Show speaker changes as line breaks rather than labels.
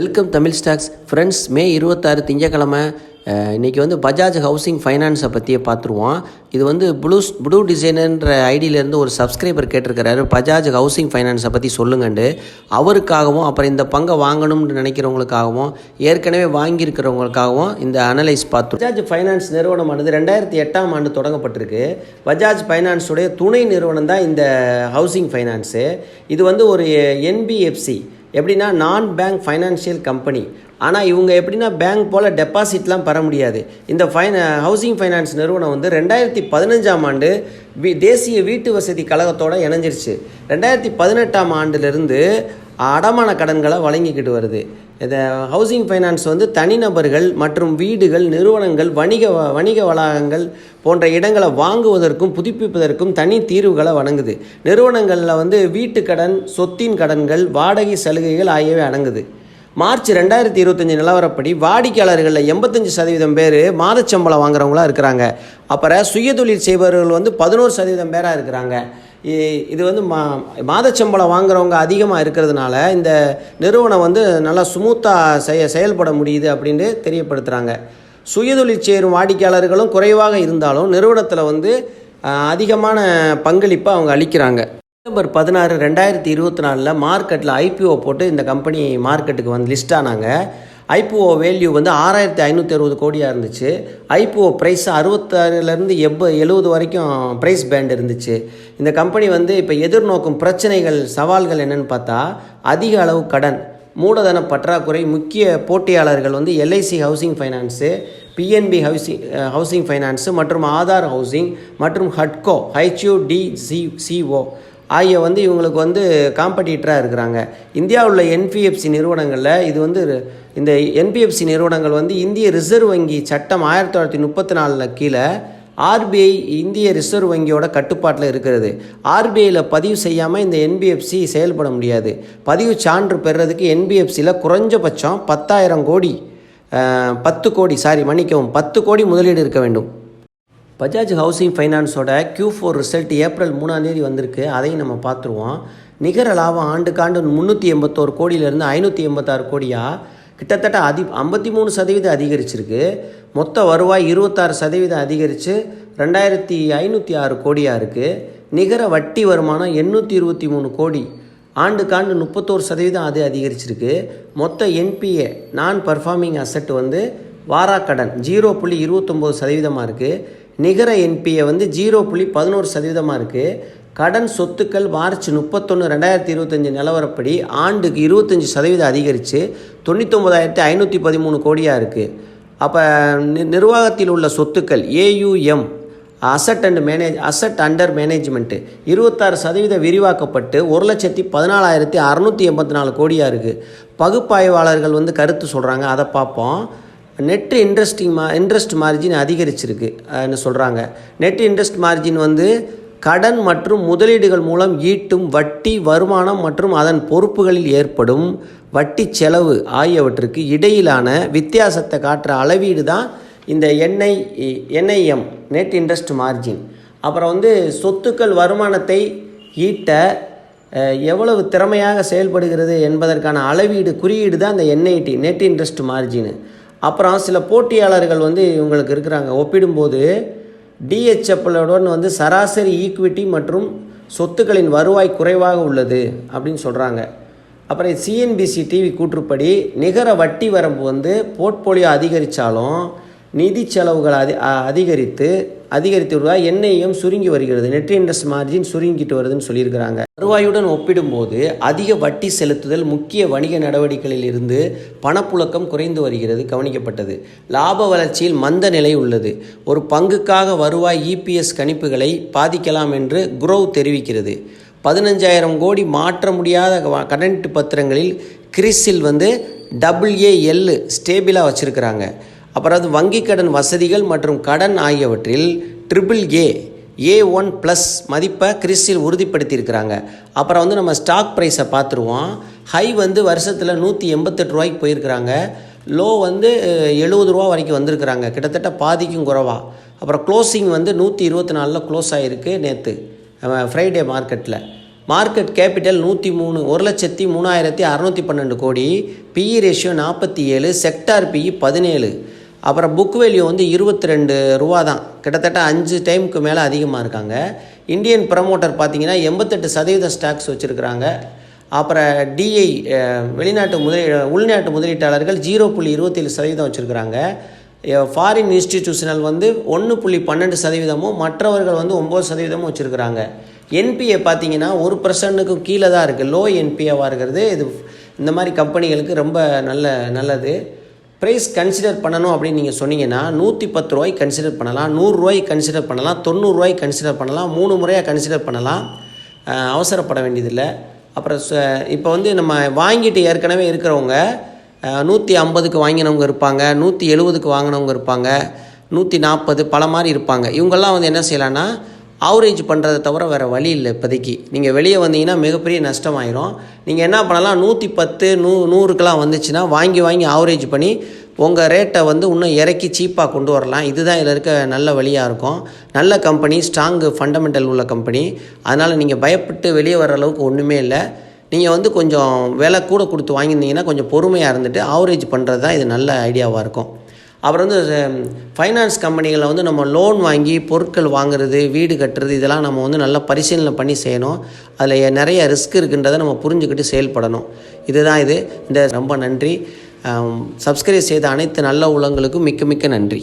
Welcome Tamil stocks friends. மே 26 திங்கக்கிழமை. இன்றைக்கி வந்து பஜாஜ் ஹவுசிங் ஃபைனான்ஸை பற்றியே பார்த்துருவோம். இது வந்து ப்ளூ டிசைனர்ன்ற ஐடியிலேருந்து ஒரு சப்ஸ்கிரைபர் கேட்டிருக்கிறாரு, பஜாஜ் ஹவுசிங் ஃபைனான்ஸை பற்றி சொல்லுங்கண்டு. அவருக்காகவும் அப்புறம் இந்த பங்கை வாங்கணும்னு நினைக்கிறவங்களுக்காகவும் ஏற்கனவே வாங்கியிருக்கிறவங்களுக்காகவும் இந்த அனலைஸ் பார்த்தோம். பஜாஜ் ஃபைனான்ஸ் நிறுவனமானது 2008ஆம் ஆண்டு தொடங்கப்பட்டிருக்கு. பஜாஜ் ஃபைனான்ஸுடைய துணை நிறுவனம் தான் இந்த ஹவுசிங் ஃபைனான்ஸு. இது வந்து ஒரு என்பிஎஃப்சி, எப்படின்னா நான் பேங்க் ஃபைனான்ஷியல் கம்பெனி. ஆனால் இவங்க எப்படின்னா பேங்க் போல் டெபாசிட்லாம் பெற முடியாது. இந்த ஹவுசிங் ஃபைனான்ஸ் நிறுவனம் வந்து 2015ஆம் ஆண்டு தேசிய வீட்டு வசதி கழகத்தோடு இணைஞ்சிருச்சு. 2018ஆம் ஆண்டிலிருந்து அடமான கடன்களை வழங்கிக்கிட்டு வருது. இந்த ஹவுசிங் ஃபைனான்ஸ் வந்து தனிநபர்கள் மற்றும் வீடுகள், நிறுவனங்கள், வணிக வளாகங்கள் போன்ற இடங்களை வாங்குவதற்கும் புதுப்பிப்பதற்கும் தனி தீர்வுகளை வழங்குது. நிறுவனங்களில் வந்து வீட்டு கடன், சொத்தின் கடன்கள், வாடகை சலுகைகள் ஆகியவை அடங்குது. மார்ச் 2025 நிலவரப்படி வாடிக்கையாளர்களில் 85% பேர் மாதச்சம்பளம் வாங்குறவங்களாக இருக்கிறாங்க. அப்புறம் சுயதொழில் செய்பவர்கள் வந்து 11% பேராக இருக்கிறாங்க. இது வந்து மாதச்சம்பளம் வாங்குறவங்க அதிகமாக இருக்கிறதுனால இந்த நிறுவனம் வந்து நல்லா ஸ்மூத்தாக செயல்பட முடியுது அப்படின்னு தெரியப்படுத்துகிறாங்க. சுயதொழில் சேரும் வாடிக்கையாளர்களும் குறைவாக இருந்தாலும் நிறுவனத்தில் வந்து அதிகமான பங்களிப்பை அவங்க அளிக்கிறாங்க. டிசம்பர் 16, 2024 மார்க்கெட்டில் ஐபிஓ போட்டு இந்த கம்பெனி மார்க்கெட்டுக்கு வந்து லிஸ்ட் ஆனாங்க. ஐபிஓ வேல்யூ வந்து 6560 கோடியாக இருந்துச்சு. ஐபிஓ ப்ரைஸ் 66லேருந்து 70 வரைக்கும் ப்ரைஸ் பேண்ட் இருந்துச்சு. இந்த கம்பெனி வந்து இப்போ எதிர்நோக்கும் பிரச்சனைகள், சவால்கள் என்னென்னு பார்த்தா, அதிக அளவு கடன், மூலதன பற்றாக்குறை. முக்கிய போட்டியாளர்கள் வந்து LIC housing finance, PNB housing finance மற்றும் ஆதார் ஹவுசிங் மற்றும் ஹட்கோ HUDCO ஆகிய வந்து இவங்களுக்கு வந்து காம்படிட்டராக இருக்கிறாங்க. இந்தியாவில் உள்ள என்பிஎஃப்சி நிறுவனங்களில் இது வந்து இந்த என்பிஎஃப்சி நிறுவனங்கள் வந்து இந்திய ரிசர்வ் வங்கி சட்டம் 1934 கீழே ஆர்பிஐ இந்திய ரிசர்வ் வங்கியோட கட்டுப்பாட்டில் இருக்கிறது. ஆர்பிஐயில் பதிவு செய்யாமல் இந்த என்பிஎஃப்சி செயல்பட முடியாது. பதிவு சான்று பெறுறதுக்கு என்பிஎஃப்சியில் குறைஞ்சபட்சம் 10 கோடி முதலீடு இருக்க வேண்டும். பஜாஜ் ஹவுசிங் ஃபைனான்ஸோட Q4 ரிசல்ட் ஏப்ரல் 3ஆம் தேதி வந்திருக்கு. அதையும் நம்ம பார்த்துருவோம். நிகர லாபம் ஆண்டுக்காண்டு 381 கோடியிலேருந்து 586 கோடியாக கிட்டத்தட்ட 53% அதிகரிச்சிருக்கு. மொத்த வருவாய் 26% அதிகரித்து 2506 கோடியாக இருக்குது. நிகர வட்டி வருமானம் 823 கோடி, ஆண்டுக்காண்டு 31% அது அதிகரிச்சிருக்கு. மொத்த என்பிஏ நான் பர்ஃபார்மிங் அசட் வந்து வாராக்கடன் 0.29% இருக்குது. நிகர என்பிஏ வந்து 0.11% இருக்குது. கடன் சொத்துக்கள் மார்ச் 31, 2025 நிலவரப்படி ஆண்டுக்கு 25% அதிகரித்து 99,513 கோடியாக இருக்குது. அப்போ நிர்வாகத்தில் உள்ள சொத்துக்கள் AUM அசட் அண்டர் மேனேஜ்மெண்ட்டு 26% விரிவாக்கப்பட்டு 1,14,684 கோடியாக இருக்குது. பகுப்பாய்வாளர்கள் வந்து கருத்து சொல்கிறாங்க, அதை பார்ப்போம். நெட் இன்ட்ரெஸ்ட் மார்ஜின் அதிகரிச்சிருக்குன்னு சொல்கிறாங்க. நெட் இன்ட்ரெஸ்ட் மார்ஜின் வந்து கடன் மற்றும் முதலீடுகள் மூலம் ஈட்டும் வட்டி வருமானம் மற்றும் அதன் பொறுப்புகளில் ஏற்படும் வட்டி செலவு ஆகியவற்றுக்கு இடையிலான வித்தியாசத்தை காட்டுற அளவீடு தான் இந்த NIM நெட் இன்ட்ரெஸ்ட் மார்ஜின். அப்புறம் வந்து சொத்துக்கள் வருமானத்தை ஈட்ட எவ்வளவு திறமையாக செயல்படுகிறது என்பதற்கான அளவீடு குறியீடு தான் இந்த NIT நெட் இன்ட்ரெஸ்ட் மார்ஜின். அப்புறம் சில போட்டியாளர்கள் வந்து இவங்களுக்கு இருக்கிறாங்க. ஒப்பிடும்போது DHFLுடன் வந்து சராசரி ஈக்விட்டி மற்றும் சொத்துக்களின் வருவாய் குறைவாக உள்ளது அப்படின்னு சொல்கிறாங்க. அப்புறம் CNBC டிவி கூற்றுப்படி நிகர வட்டி வரம்பு வந்து போர்ட்போலியோ அதிகரித்தாலும் நிதி செலவுகள் அதிகரித்து NIM சுருங்கி வருகிறது. நெட் இன்ட்ரெஸ்ட் மார்ஜின் சுருங்கிட்டு வருதுன்னு சொல்லியிருக்கிறாங்க. வருவாயுடன் ஒப்பிடும்போது அதிக வட்டி செலுத்துதல் முக்கிய வணிக நடவடிக்கைகளில் இருந்து பணப்புழக்கம் குறைந்து வருகிறது கவனிக்கப்பட்டது. லாப வளர்ச்சியில் மந்த நிலை உள்ளது. ஒரு பங்குக்காக வருவாய் EPS கணிப்புகளை பாதிக்கலாம் என்று குரோவ் தெரிவிக்கிறது. 15,000 கோடி மாற்ற முடியாத கடன் பத்திரங்களில் கிறிஸில் வந்து AAL ஸ்டேபிளாக வச்சுருக்கிறாங்க. அப்புறம் அது வங்கி கடன் வசதிகள் மற்றும் கடன் ஆகியவற்றில் AAA1+ மதிப்பை கிறிஸில் உறுதிப்படுத்தியிருக்கிறாங்க. அப்புறம் வந்து நம்ம ஸ்டாக் ப்ரைஸை பார்த்துருவோம். ஹை வந்து வருஷத்தில் 188 ரூபாய்க்கு போயிருக்கிறாங்க. லோ வந்து 70 ரூபா வரைக்கும் வந்திருக்கிறாங்க, கிட்டத்தட்ட பாதிக்கும் குறைவா. அப்புறம் க்ளோசிங் வந்து 124 க்ளோஸ் ஆகிருக்கு நேற்று ஃப்ரைடே மார்க்கெட்டில். மார்க்கெட் கேபிட்டல் 103, 1,03,612 கோடி. BE ratio 47, sector BE 17. அப்புறம் புக் வேல்யூ வந்து 22 ரூபா தான், கிட்டத்தட்ட 5 டைமுக்கு மேலே அதிகமாக இருக்காங்க. இந்தியன் ப்ரமோட்டர் பார்த்தீங்கன்னா 88% ஸ்டாக்ஸ் வச்சுருக்கிறாங்க. அப்புறம் டிஐ வெளிநாட்டு உள்நாட்டு முதலீட்டாளர்கள் 0.27% வச்சுருக்கிறாங்க. ஃபாரின் இன்ஸ்டிடியூஷனல் வந்து 1.12%, மற்றவர்கள் வந்து 9% வச்சுருக்கிறாங்க. என்பிஏ பார்த்தீங்கன்னா 1%க்கு கீழே தான் இருக்குது, லோ என்பிஏவாக இருக்கிறது. இது இந்த மாதிரி கம்பெனிகளுக்கு ரொம்ப நல்லது. ப்ரைஸ் கன்சிடர் பண்ணணும் அப்படின்னு நீங்கள் சொன்னீங்கன்னா 110 ரூபாய்க்கு கன்சிடர் பண்ணலாம், 100 ரூபாய்க்கு கன்சிடர் பண்ணலாம், 90 ரூபாய்க்கு கன்சிடர் பண்ணலாம், 3 முறையாக கன்சிடர் பண்ணலாம். அவசரப்பட வேண்டியதில்லை. அப்புறம் இப்போ வந்து நம்ம வாங்கிட்டு ஏற்கனவே இருக்கிறவங்க 150க்கு வாங்கினவங்க இருப்பாங்க, 170க்கு வாங்கினவங்க இருப்பாங்க, 140 பல மாதிரி இருப்பாங்க. இவங்கெல்லாம் வந்து என்ன செய்யலான்னா ஆவரேஜ் பண்ணுறதை தவிர வேறு வழி இல்லை. இப்போதைக்கு நீங்கள் வெளியே வந்தீங்கன்னா மிகப்பெரிய நஷ்டமாயிரும். நீங்கள் என்ன பண்ணலாம், 110, 100க்கெலாம் வந்துச்சுன்னா வாங்கி ஆவரேஜ் பண்ணி உங்கள் ரேட்டை வந்து இன்னும் இறக்கி சீப்பாக கொண்டு வரலாம். இதுதான் இதில் இருக்க நல்ல வழியாக இருக்கும். நல்ல கம்பெனி, ஸ்ட்ராங்கு ஃபண்டமெண்டல் உள்ள கம்பெனி. அதனால் நீங்கள் பயப்பட்டு வெளியே வர அளவுக்கு ஒன்றுமே இல்லை. நீங்கள் வந்து கொஞ்சம் விலை கூட கொடுத்து வாங்கியிருந்தீங்கன்னா கொஞ்சம் பொறுமையாக இருந்துட்டு ஆவரேஜ் பண்ணுறது தான் இது நல்ல ஐடியாவாக இருக்கும். அப்புறம் வந்து ஃபைனான்ஸ் கம்பெனிகளில் வந்து நம்ம லோன் வாங்கி பொருட்கள் வாங்குறது, வீடு கட்டுறது, இதெல்லாம் நம்ம வந்து நல்லா பரிசீலனை பண்ணி செய்யணும். அதில் நிறைய ரிஸ்க் இருக்குன்றதை நம்ம புரிஞ்சுக்கிட்டு செயல்படணும். இதுதான் இது. ரொம்ப நன்றி. சப்ஸ்கிரைப் செய்த அனைத்து நல்ல உள்ளங்களுக்கும் மிக்க நன்றி.